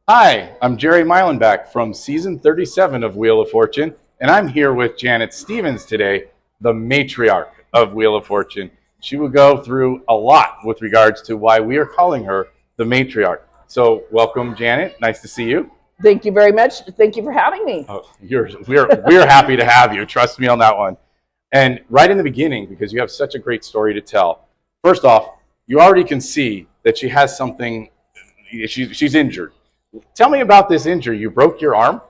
Hi, I'm Jerry Milenbach from season 37 of Wheel of Fortune, and I'm here with Janet Stevens today, the matriarch of Wheel of Fortune. She will go through a lot with regards to why we are calling her the matriarch. So, welcome, Janet. Nice to see you. Thank you very much. Thank you for having me. We're happy to have you. Trust me on that one. And right in the beginning, because you have such a great story to tell. First off, you already can see that she has something. She's injured. Tell me about this injury. You broke your arm?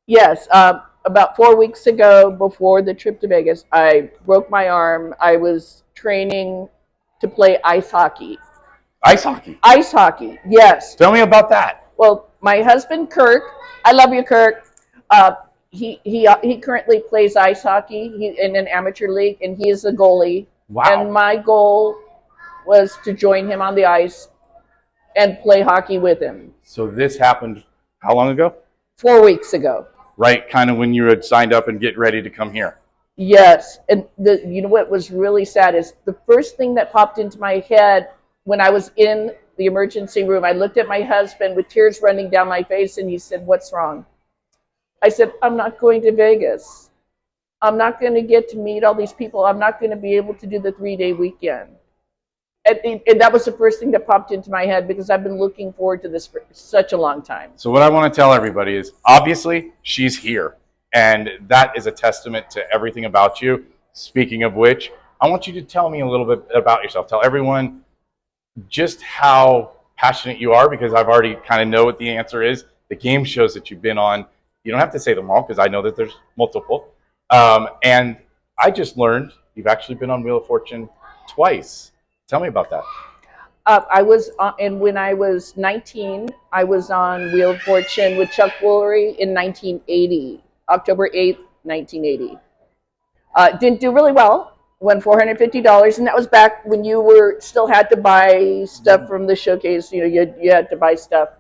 Yes, about 4 weeks ago, before the trip to Vegas, I broke my arm. I was training to play ice hockey. Ice hockey? Ice hockey, yes. Tell me about that. Well, my husband Kirk, I love you, Kirk. He currently plays ice hockey in an amateur league, and he is a goalie. Wow. And my goal was to join him on the ice and play hockey with him. So this happened how long ago? 4 weeks ago. Right, kind of when you had signed up and get ready to come here. Yes, and you know what was really sad is the first thing that popped into my head when I was in the emergency room, I looked at my husband with tears running down my face, and he said, "What's wrong?" I said, "I'm not going to Vegas. I'm not going to get to meet all these people. I'm not going to be able to do the 3-day weekend." And that was the first thing that popped into my head because I've been looking forward to this for such a long time. So what I want to tell everybody is, obviously, she's here. And that is a testament to everything about you. Speaking of which, I want you to tell me a little bit about yourself. Tell everyone just how passionate you are, because I've already kind of know what the answer is. The game shows that you've been on, you don't have to say them all because I know that there's multiple. And I just learned you've actually been on Wheel of Fortune twice. Tell me about that. I was on, and when I was 19, I was on Wheel of Fortune with Chuck Woolery in 1980, October 8th, 1980. Didn't do really well, won $450, and that was back when you were still had to buy stuff from the showcase. You know, you had to buy stuff.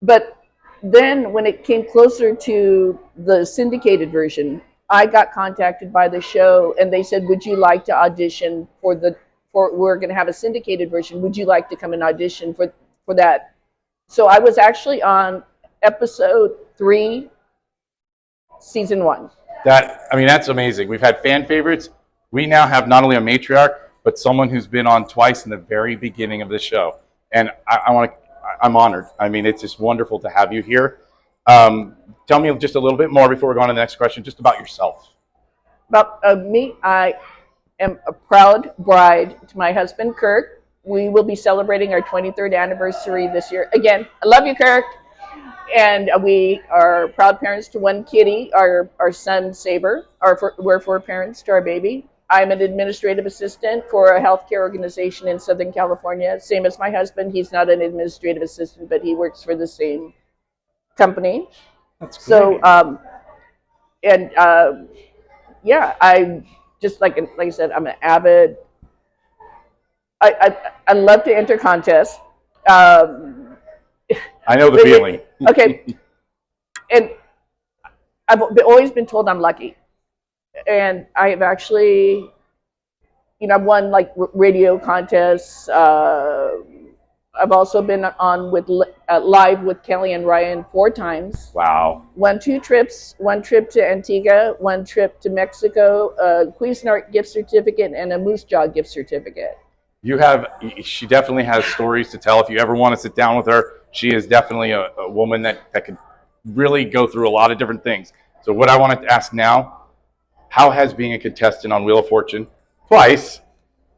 But then when it came closer to the syndicated version, I got contacted by the show, and they said, "Would you like to audition for we're going to have a syndicated version. Would you like to come and audition for that?" So I was actually on episode 3, season 1. That's amazing. We've had fan favorites. We now have not only a matriarch, but someone who's been on twice in the very beginning of the show. And I'm honored. I mean, it's just wonderful to have you here. Tell me just a little bit more before we go on to the next question, just about yourself. About me, I am a proud bride to my husband, Kirk. We will be celebrating our 23rd anniversary this year. Again, I love you, Kirk. And we are proud parents to one kitty, our son, Saber. We're 4 parents to our baby. I'm an administrative assistant for a healthcare organization in Southern California. Same as my husband. He's not an administrative assistant, but he works for the same company. That's great. So, yeah, I just like I said, I'm an avid. I love to enter contests. I know the feeling. Okay, and I've always been told I'm lucky, and I have actually, I've won like radio contests. I've also been on with live with Kelly and Ryan 4 times. Wow. Won 2 trips, 1 trip to Antigua, 1 trip to Mexico, a Cuisinart gift certificate, and a Moose Jaw gift certificate. She definitely has stories to tell. If you ever want to sit down with her, she is definitely a woman that could really go through a lot of different things. So what I wanted to ask now, how has being a contestant on Wheel of Fortune twice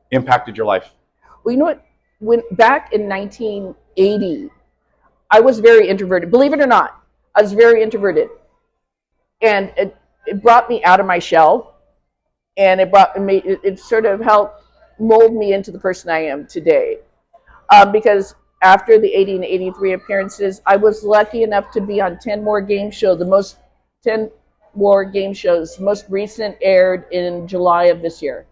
impacted your life? Well, you know what? Back in 1980, I was very introverted. Believe it or not, I was very introverted. And it brought me out of my shell. And it sort of helped mold me into the person I am today. Because after the 80 and 83 appearances, I was lucky enough to be on 10 more game shows. 10 more game shows. Most recent aired in July of this year.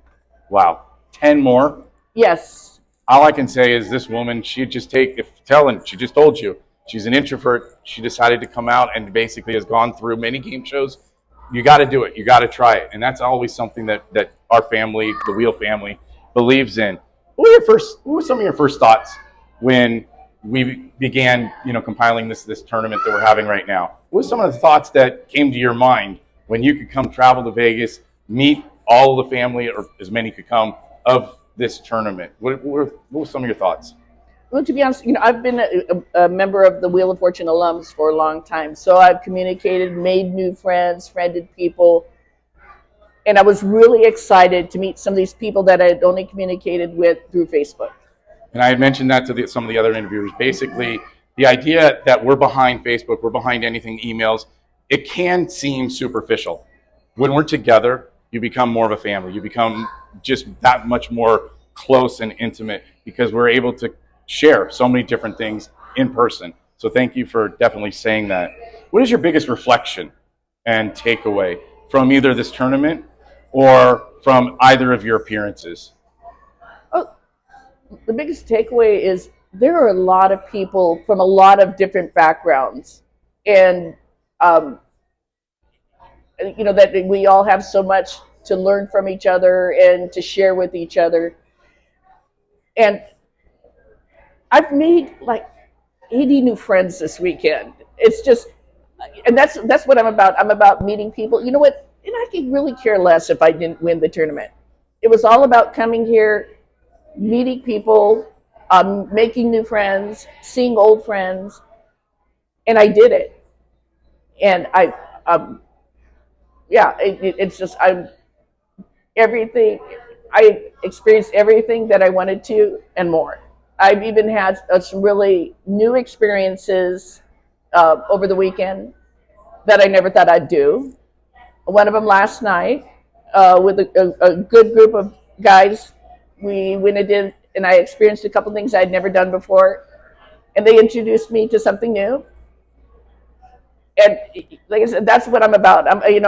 Wow. 10 more? Yes. All I can say is this woman, she just told you, she's an introvert. She decided to come out and basically has gone through many game shows. You got to do it. You got to try it. And that's always something that our family, the Wheel family, believes in. What were some of your first thoughts when we began, compiling this tournament that we're having right now. What were some of the thoughts that came to your mind when you could come travel to Vegas, meet all of the family, or as many could come, of this tournament? What were some of your thoughts? Well, to be honest, I've been a member of the Wheel of Fortune alums for a long time. So I've communicated, made new friends, friended people. And I was really excited to meet some of these people that I had only communicated with through Facebook. And I had mentioned that to some of the other interviewers. Basically, the idea that we're behind Facebook, we're behind anything emails, it can seem superficial. When we're together, you become more of a family. You become just that much more close and intimate because we're able to share so many different things in person. So thank you for definitely saying that. What is your biggest reflection and takeaway from either this tournament or from either of your appearances? Oh, the biggest takeaway is there are a lot of people from a lot of different backgrounds, and that we all have so much to learn from each other and to share with each other. And I've made like 80 new friends this weekend. It's just, and that's what I'm about. I'm about meeting people. You know what? And I could really care less if I didn't win the tournament. It was all about coming here, meeting people, making new friends, seeing old friends, and I did it. And it's just everything. I experienced everything that I wanted to and more. I've even had some really new experiences over the weekend that I never thought I'd do. One of them last night with a good group of guys. We went and did, and I experienced a couple things I'd never done before, and they introduced me to something new. And like I said, that's what I'm about. I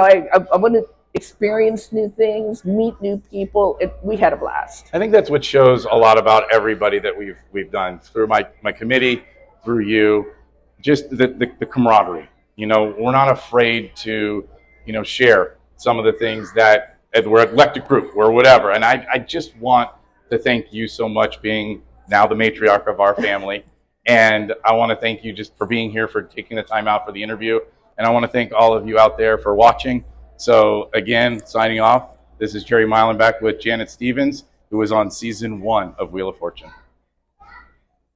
want to experience new things, meet new people. We had a blast. I think that's what shows a lot about everybody that we've done through my committee, through you, just the camaraderie. We're not afraid to, share some of the things that we're an eclectic group, we're whatever. And I just want to thank you so much, being now the matriarch of our family. And I want to thank you just for being here, for taking the time out for the interview. And I want to thank all of you out there for watching. So again, signing off, this is Jerry Milenbach with Janet Stevens, who was on season 1 of Wheel of Fortune.